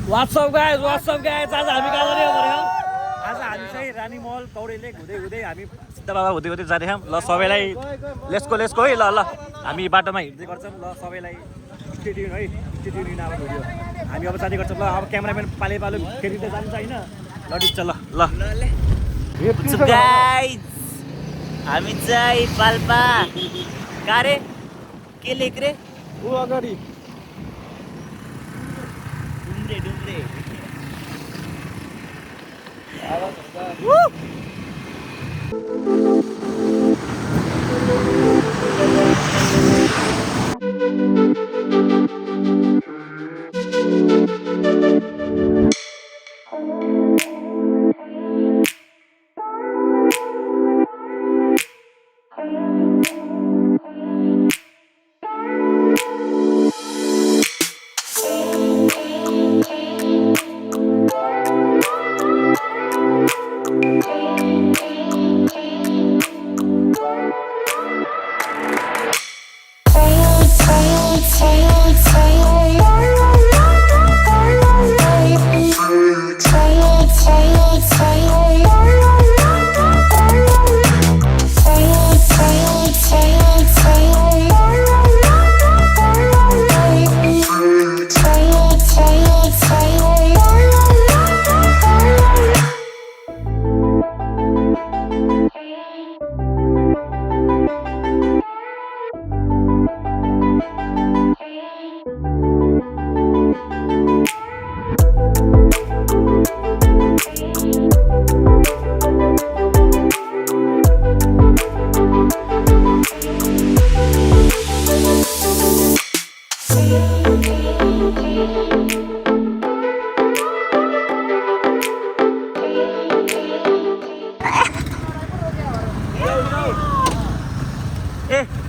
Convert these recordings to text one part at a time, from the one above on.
what's up guys आज हामी कहाँ जाने हो भने आज हामी चाहिँ रानी महल कौडेले घुँदै घुँदै हामी सिद्ध बाबा हुँदै हुँदै जाँदैछौँ ल सबैलाई लेट्सको है ल हामी बाटोमा हिँड्दै गर्छौँ ल सबैलाई स्टेडियम है स्टेडियम अब भिडियो हामी अब जाँदै गर्छौँ ल अब क्यामेराम्यान पाले फेरि त जान्छ होइन ल डिप्छ ल गाइज हामी चाहिँ पाल्पा कारे के लेख रे ऊ अगाडि डुम्रे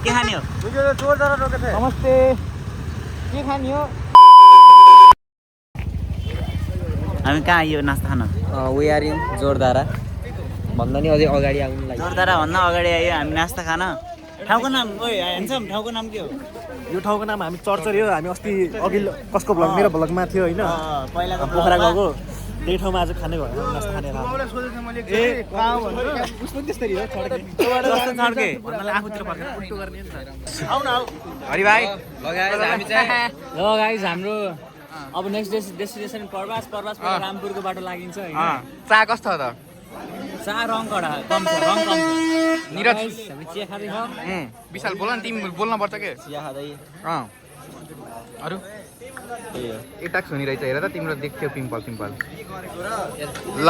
के खाने हो नमस्ते के खाने हो हामी कहाँ आइयो नास्ता खान वी आर इन जोरदारा भन्दा नि अझै अगाडि आउनु लागि जोरदारा भन्दा अगाडि आइयो हामी नास्ता खान ठाउँको नाम हेन्छौँ ठाउँको नाम के हो यो ठाउँको नाम हामी चर्चरी हो हामी अस्ति अघिल्लो कसको भ्लग मेरो भ्लगमा थियो होइन पहिलाको पोखरा गएको त्यही ठाउँमा आज खाने भयो नास्ता खाने हरि भाइ हामी चाहिँ ल गाइज हाम्रो अब नेक्स्ट डेस्टिनेसन प्रवास रामपुरको बाटो लागिन्छ होइन चा कस्तो छ त चार रङ कडा कम छ रङ कम निरज हामी चिया खाँदैछौँ विशाल बोल न तिमी बोल्न पर्छ के चिया खाँदै अरू एटाक सुनिरहेछ हेर त तिम्रो देख्थ्यो पिम्पल ल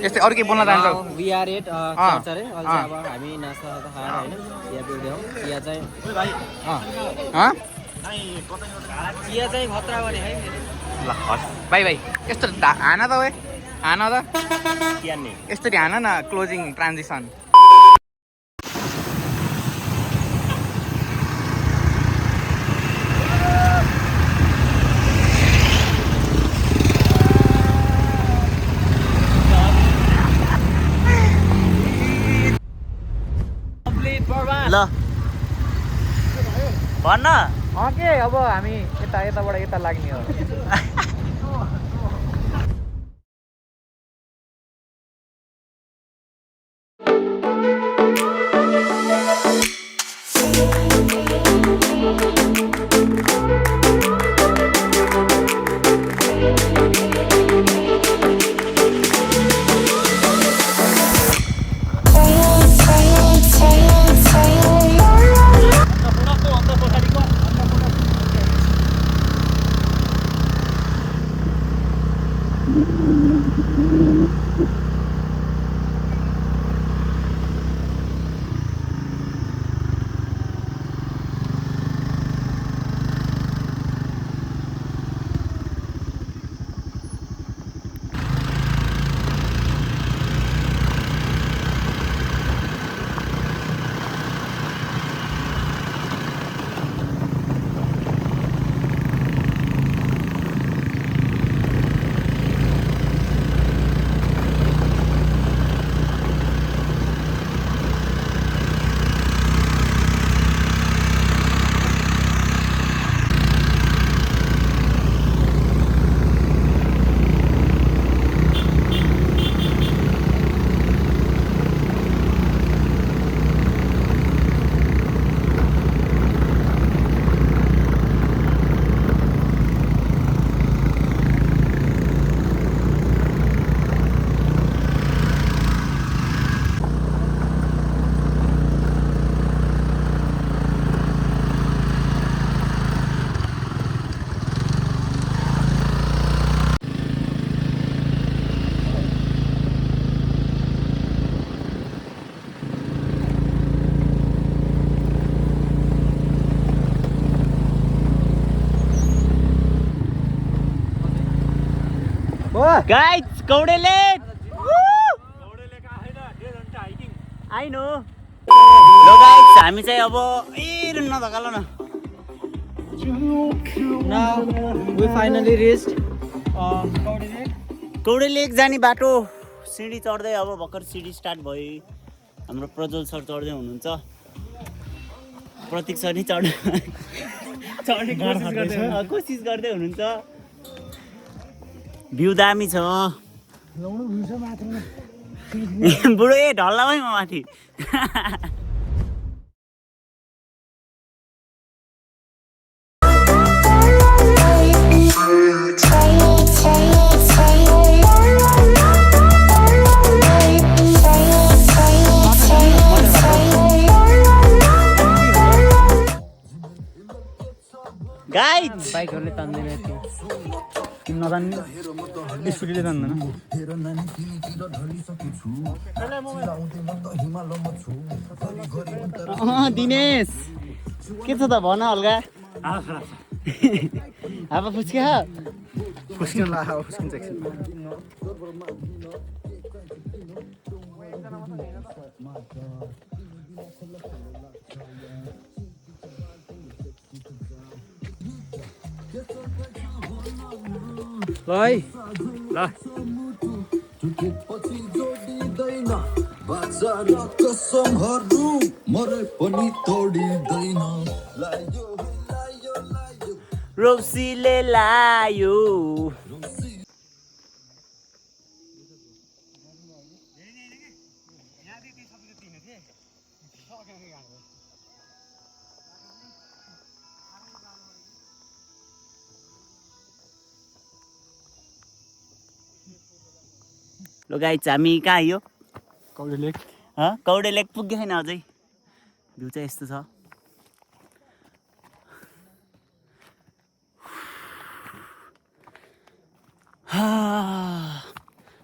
यस्तै अरू के बोल्न चाहन्छौ वी आर एट चर्च अरे अब हामी नास्ता खाएर होइन चिया पिउँदैछौँ चिया चाहिँ चिया चाहिँ खतरा भने है ल हस् बाई यस्तो हान त ओए हान त यसरी हान न क्लोजिङ ट्रान्जिसन ल भन्न के अब हामी यताबाट यता लाग्ने हो गाइस कौडे लेक आई नो ल गाइस हामी चाहिँ अब नधकालो न We finally reached कौडे लेक जाने बाटो सिँढी चढ्दै अब भर्खर सिँढी स्टार्ट भयो हाम्रो प्रज्वल सर चढ्दै हुनुहुन्छ प्रतीक सर नि चढ्ने कोसिस गर्दै हुनुहुन्छ भ्यू दामी छ बुढो ए ढल्लामै म माथि गाइस बाइकहरूले तान्दैन थियो नजान्ने स्कुटीले तान्दैन दिनेश के छ त भन हल्का हावा फुस्क्या फुस्किन ला फुस्किन्छ एकछिन ल ल रोप्सीले लायो ल गाइस हामी कहाँ आयो कौडे लेक कौडे लेक पुग्यो छैन अझै भ्यू चाहिँ यस्तो छ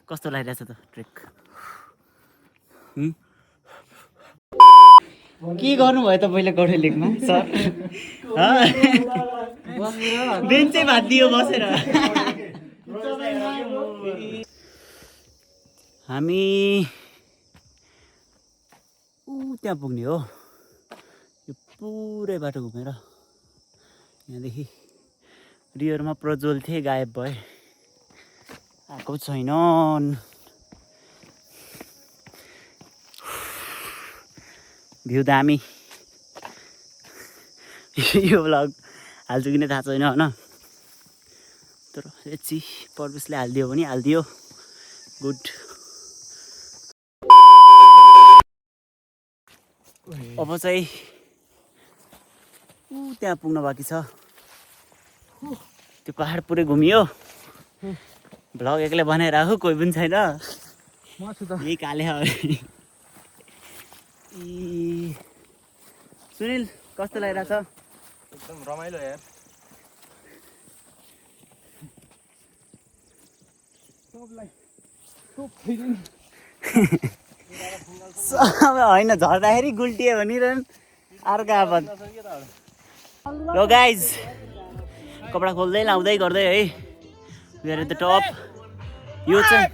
कस्तो लागिरहेछ त ट्रेक के गर्नुभयो तपाईँले कौडे लेकमा सर बेन्चै भाँचियो बसेर हामी त्यहाँ पुग्ने हो यो पुरै बाटो घुमेर यहाँदेखि रियरमा प्रज्वल थिए गायब भए आएको छैनन् भ्यू दामी यो भ्लग हाल्छु कि नै थाहा छैन होइन तर यति पर्पसले हालिदियो भने हालिदियो गुड अब चाहिँ त्यहाँ पुग्न बाँकी छ त्यो पहाड पुरै घुमियो भ्लग एक्लै बनाइराखु कोही पनि छैन यही काले सुनिल कस्तो लागिरहेछ एकदम रमाइलो यार होइन झर्दाखेरि गुल्टियो भनिरहन् अर्को आपत ल गाइज कपडा खोल्दै लाउँदै गर्दै है we are at the top यो चाहिँ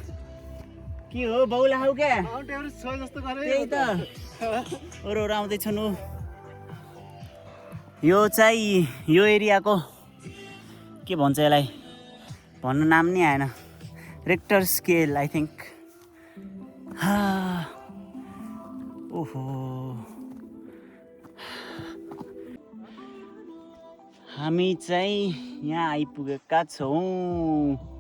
के हो बाउला खाऊ क्या त्यही त अरू आउँदैछन् हो यो चाहिँ यो एरियाको के भन्छ यसलाई भन्नु नाम नि आएन रेक्टर स्केल आई थिङ्क ओहो हामी चाहिँ यहाँ आइपुगेका छौँ